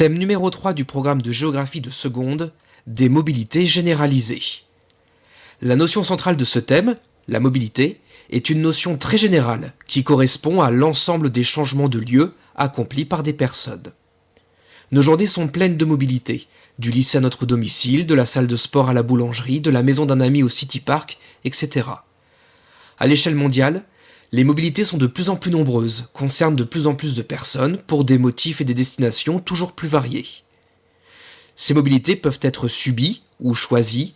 Thème numéro 3 du programme de géographie de seconde, des mobilités généralisées. La notion centrale de ce thème, la mobilité, est une notion très générale qui correspond à l'ensemble des changements de lieu accomplis par des personnes. Nos journées sont pleines de mobilité, du lycée à notre domicile, de la salle de sport à la boulangerie, de la maison d'un ami au City Park, etc. À l'échelle mondiale, les mobilités sont de plus en plus nombreuses, concernent de plus en plus de personnes pour des motifs et des destinations toujours plus variés. Ces mobilités peuvent être subies ou choisies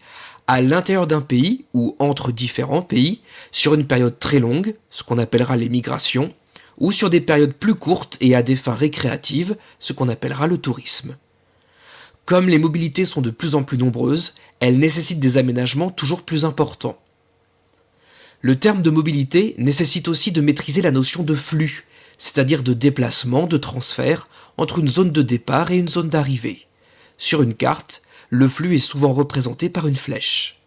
à l'intérieur d'un pays ou entre différents pays sur une période très longue, ce qu'on appellera les migrations, ou sur des périodes plus courtes et à des fins récréatives, ce qu'on appellera le tourisme. Comme les mobilités sont de plus en plus nombreuses, elles nécessitent des aménagements toujours plus importants. Le terme de mobilité nécessite aussi de maîtriser la notion de flux, c'est-à-dire de déplacement, de transfert entre une zone de départ et une zone d'arrivée. Sur une carte, le flux est souvent représenté par une flèche.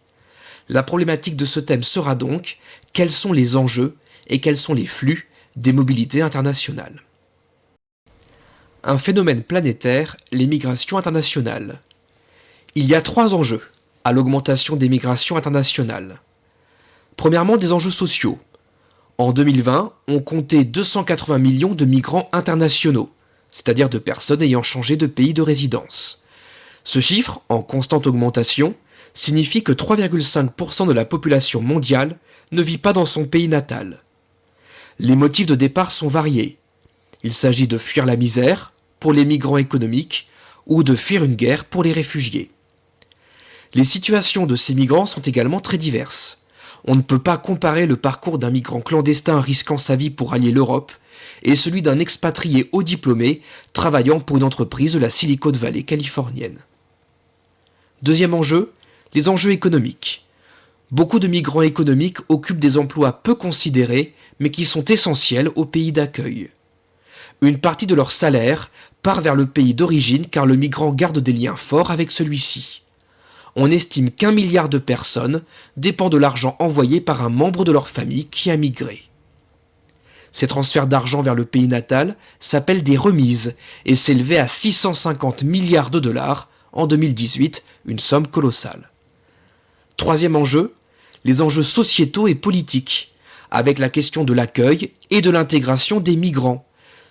La problématique de ce thème sera donc quels sont les enjeux et quels sont les flux des mobilités internationales. Un phénomène planétaire, les migrations internationales. Il y a 3 enjeux à l'augmentation des migrations internationales. Premièrement, des enjeux sociaux. En 2020, on comptait 280 millions de migrants internationaux, c'est-à-dire de personnes ayant changé de pays de résidence. Ce chiffre, en constante augmentation, signifie que 3,5% de la population mondiale ne vit pas dans son pays natal. Les motifs de départ sont variés. Il s'agit de fuir la misère, pour les migrants économiques, ou de fuir une guerre pour les réfugiés. Les situations de ces migrants sont également très diverses. On ne peut pas comparer le parcours d'un migrant clandestin risquant sa vie pour allier l'Europe et celui d'un expatrié haut diplômé travaillant pour une entreprise de la Silicon Valley californienne. Deuxième enjeu, les enjeux économiques. Beaucoup de migrants économiques occupent des emplois peu considérés mais qui sont essentiels au pays d'accueil. Une partie de leur salaire part vers le pays d'origine car le migrant garde des liens forts avec celui-ci. On estime qu'1 milliard de personnes dépendent de l'argent envoyé par un membre de leur famille qui a migré. Ces transferts d'argent vers le pays natal s'appellent des remises et s'élevaient à 650 milliards de dollars en 2018, une somme colossale. Troisième enjeu, les enjeux sociétaux et politiques, avec la question de l'accueil et de l'intégration des migrants,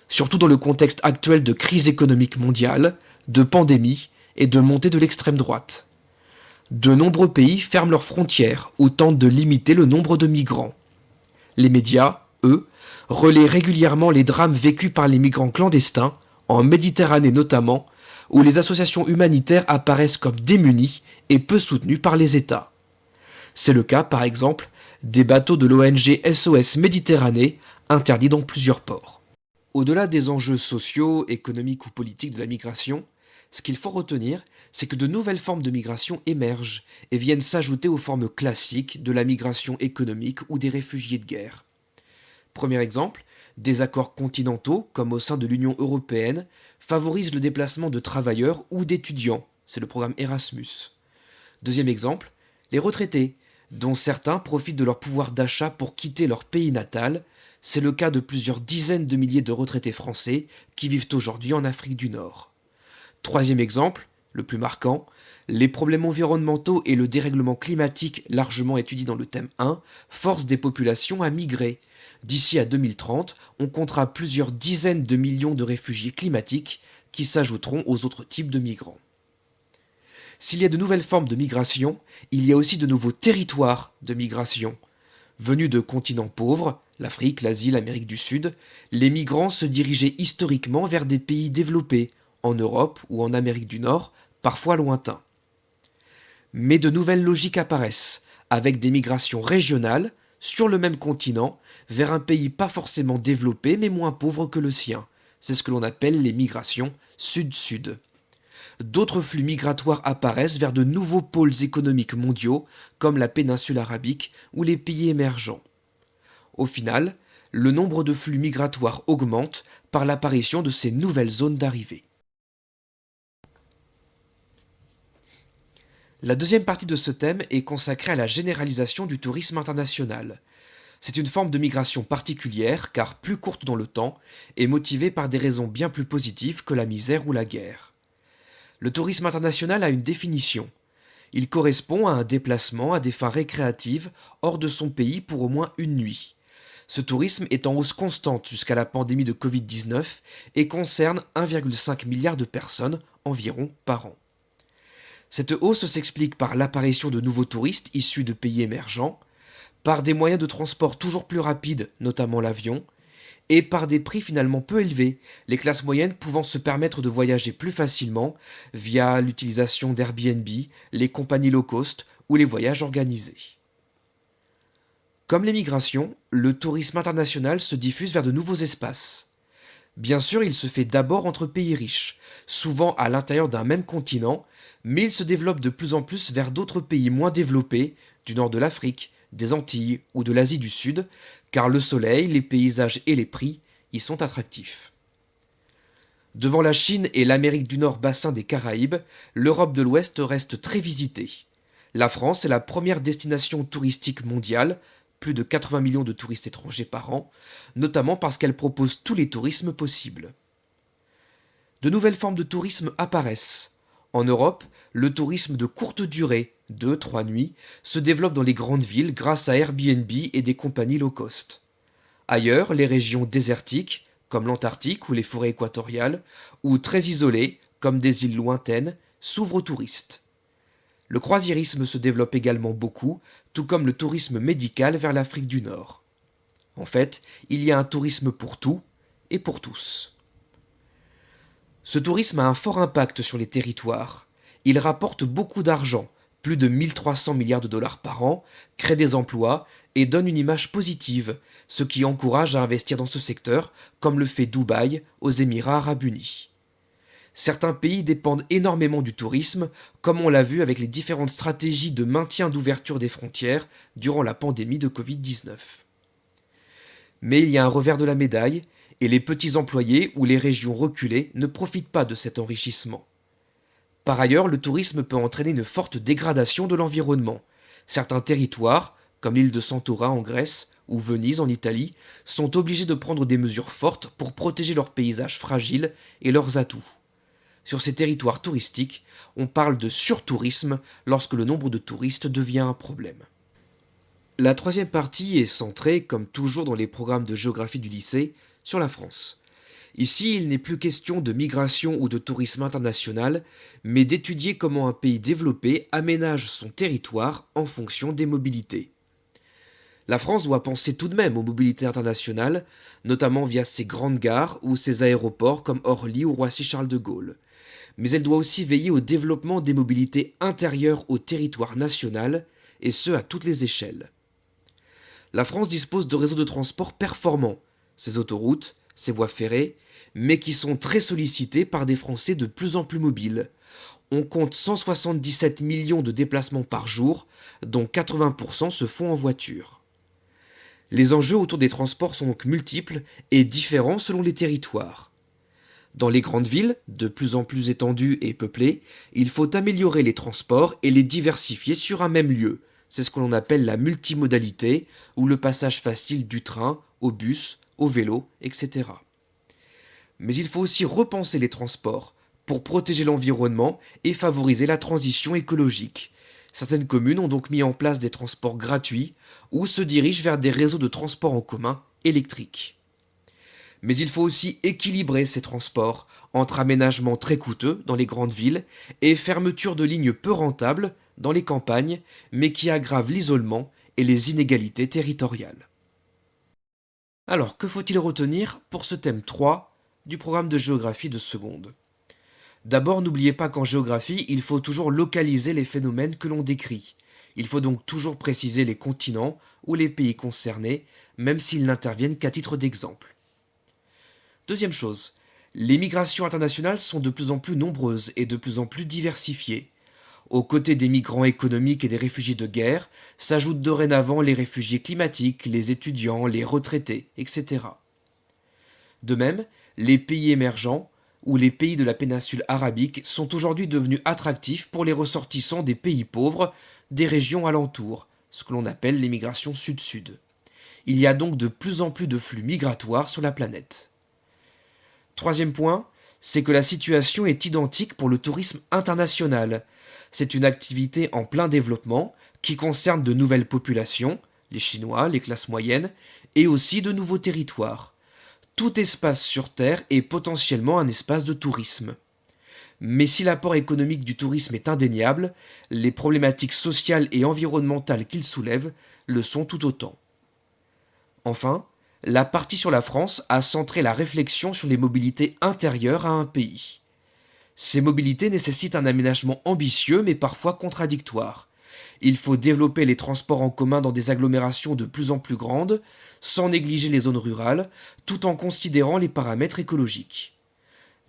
surtout dans le contexte actuel de crise économique mondiale, de pandémie et de montée de l'extrême droite. De nombreux pays ferment leurs frontières ou tentent de limiter le nombre de migrants. Les médias, eux, relaient régulièrement les drames vécus par les migrants clandestins, en Méditerranée notamment, où les associations humanitaires apparaissent comme démunies et peu soutenues par les États. C'est le cas, par exemple, des bateaux de l'ONG SOS Méditerranée, interdits dans plusieurs ports. Au-delà des enjeux sociaux, économiques ou politiques de la migration, ce qu'il faut retenir, c'est que de nouvelles formes de migration émergent et viennent s'ajouter aux formes classiques de la migration économique ou des réfugiés de guerre. Premier exemple, des accords continentaux, comme au sein de l'Union européenne, favorisent le déplacement de travailleurs ou d'étudiants, c'est le programme Erasmus. Deuxième exemple, les retraités, dont certains profitent de leur pouvoir d'achat pour quitter leur pays natal, c'est le cas de plusieurs dizaines de milliers de retraités français qui vivent aujourd'hui en Afrique du Nord. Troisième exemple, le plus marquant, les problèmes environnementaux et le dérèglement climatique largement étudiés dans le thème 1 forcent des populations à migrer. D'ici à 2030, on comptera plusieurs dizaines de millions de réfugiés climatiques qui s'ajouteront aux autres types de migrants. S'il y a de nouvelles formes de migration, il y a aussi de nouveaux territoires de migration. Venus de continents pauvres, l'Afrique, l'Asie, l'Amérique du Sud, les migrants se dirigeaient historiquement vers des pays développés, en Europe ou en Amérique du Nord, parfois lointains. Mais de nouvelles logiques apparaissent, avec des migrations régionales, sur le même continent, vers un pays pas forcément développé mais moins pauvre que le sien. C'est ce que l'on appelle les migrations sud-sud. D'autres flux migratoires apparaissent vers de nouveaux pôles économiques mondiaux, comme la péninsule arabique ou les pays émergents. Au final, le nombre de flux migratoires augmente par l'apparition de ces nouvelles zones d'arrivée. La deuxième partie de ce thème est consacrée à la généralisation du tourisme international. C'est une forme de migration particulière, car plus courte dans le temps, et motivée par des raisons bien plus positives que la misère ou la guerre. Le tourisme international a une définition. Il correspond à un déplacement à des fins récréatives hors de son pays pour au moins une nuit. Ce tourisme est en hausse constante jusqu'à la pandémie de Covid-19 et concerne 1,5 milliard de personnes environ par an. Cette hausse s'explique par l'apparition de nouveaux touristes issus de pays émergents, par des moyens de transport toujours plus rapides, notamment l'avion, et par des prix finalement peu élevés, les classes moyennes pouvant se permettre de voyager plus facilement via l'utilisation d'Airbnb, les compagnies low cost ou les voyages organisés. Comme l'émigration, le tourisme international se diffuse vers de nouveaux espaces. Bien sûr, il se fait d'abord entre pays riches, souvent à l'intérieur d'un même continent, mais il se développe de plus en plus vers d'autres pays moins développés, du nord de l'Afrique, des Antilles ou de l'Asie du Sud, car le soleil, les paysages et les prix y sont attractifs. Devant la Chine et l'Amérique du Nord bassin des Caraïbes, l'Europe de l'Ouest reste très visitée. La France est la première destination touristique mondiale, plus de 80 millions de touristes étrangers par an, notamment parce qu'elle propose tous les tourismes possibles. De nouvelles formes de tourisme apparaissent. En Europe, le tourisme de courte durée, 2-3 nuits, se développe dans les grandes villes grâce à Airbnb et des compagnies low cost. Ailleurs, les régions désertiques, comme l'Antarctique ou les forêts équatoriales, ou très isolées, comme des îles lointaines, s'ouvrent aux touristes. Le croisiérisme se développe également beaucoup, tout comme le tourisme médical vers l'Afrique du Nord. En fait, il y a un tourisme pour tout et pour tous. Ce tourisme a un fort impact sur les territoires. Il rapporte beaucoup d'argent, plus de 1300 milliards de dollars par an, crée des emplois et donne une image positive, ce qui encourage à investir dans ce secteur, comme le fait Dubaï aux Émirats arabes unis. Certains pays dépendent énormément du tourisme, comme on l'a vu avec les différentes stratégies de maintien d'ouverture des frontières durant la pandémie de Covid-19. Mais il y a un revers de la médaille, et les petits employés ou les régions reculées ne profitent pas de cet enrichissement. Par ailleurs, le tourisme peut entraîner une forte dégradation de l'environnement. Certains territoires, comme l'île de Santorin en Grèce ou Venise en Italie, sont obligés de prendre des mesures fortes pour protéger leurs paysages fragiles et leurs atouts. Sur ces territoires touristiques, on parle de surtourisme lorsque le nombre de touristes devient un problème. La troisième partie est centrée, comme toujours dans les programmes de géographie du lycée, sur la France. Ici, il n'est plus question de migration ou de tourisme international, mais d'étudier comment un pays développé aménage son territoire en fonction des mobilités. La France doit penser tout de même aux mobilités internationales, notamment via ses grandes gares ou ses aéroports comme Orly ou Roissy-Charles de Gaulle. Mais elle doit aussi veiller au développement des mobilités intérieures au territoire national, et ce à toutes les échelles. La France dispose de réseaux de transport performants, ses autoroutes, ses voies ferrées, mais qui sont très sollicités par des Français de plus en plus mobiles. On compte 177 millions de déplacements par jour, dont 80% se font en voiture. Les enjeux autour des transports sont donc multiples et différents selon les territoires. Dans les grandes villes, de plus en plus étendues et peuplées, il faut améliorer les transports et les diversifier sur un même lieu. C'est ce que l'on appelle la multimodalité ou le passage facile du train au bus, au vélo, etc. Mais il faut aussi repenser les transports pour protéger l'environnement et favoriser la transition écologique. Certaines communes ont donc mis en place des transports gratuits ou se dirigent vers des réseaux de transport en commun électriques. Mais il faut aussi équilibrer ces transports entre aménagements très coûteux dans les grandes villes et fermeture de lignes peu rentables dans les campagnes, mais qui aggravent l'isolement et les inégalités territoriales. Alors, que faut-il retenir pour ce thème 3 du programme de géographie de seconde? D'abord, n'oubliez pas qu'en géographie, il faut toujours localiser les phénomènes que l'on décrit. Il faut donc toujours préciser les continents ou les pays concernés, même s'ils n'interviennent qu'à titre d'exemple. Deuxième chose, les migrations internationales sont de plus en plus nombreuses et de plus en plus diversifiées. Aux côtés des migrants économiques et des réfugiés de guerre, s'ajoutent dorénavant les réfugiés climatiques, les étudiants, les retraités, etc. De même, les pays émergents ou les pays de la péninsule arabique sont aujourd'hui devenus attractifs pour les ressortissants des pays pauvres des régions alentours, ce que l'on appelle les migrations sud-sud. Il y a donc de plus en plus de flux migratoires sur la planète. Troisième point, c'est que la situation est identique pour le tourisme international. C'est une activité en plein développement qui concerne de nouvelles populations, les Chinois, les classes moyennes, et aussi de nouveaux territoires. Tout espace sur Terre est potentiellement un espace de tourisme. Mais si l'apport économique du tourisme est indéniable, les problématiques sociales et environnementales qu'il soulève le sont tout autant. Enfin, la partie sur la France a centré la réflexion sur les mobilités intérieures à un pays. Ces mobilités nécessitent un aménagement ambitieux mais parfois contradictoire. Il faut développer les transports en commun dans des agglomérations de plus en plus grandes, sans négliger les zones rurales, tout en considérant les paramètres écologiques.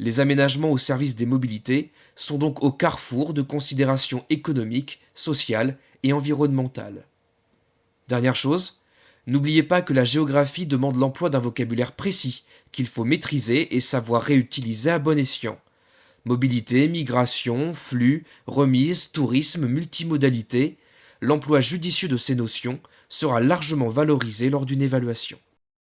Les aménagements au service des mobilités sont donc au carrefour de considérations économiques, sociales et environnementales. Dernière chose, n'oubliez pas que la géographie demande l'emploi d'un vocabulaire précis qu'il faut maîtriser et savoir réutiliser à bon escient. Mobilité, migration, flux, remise, tourisme, multimodalité, l'emploi judicieux de ces notions sera largement valorisé lors d'une évaluation.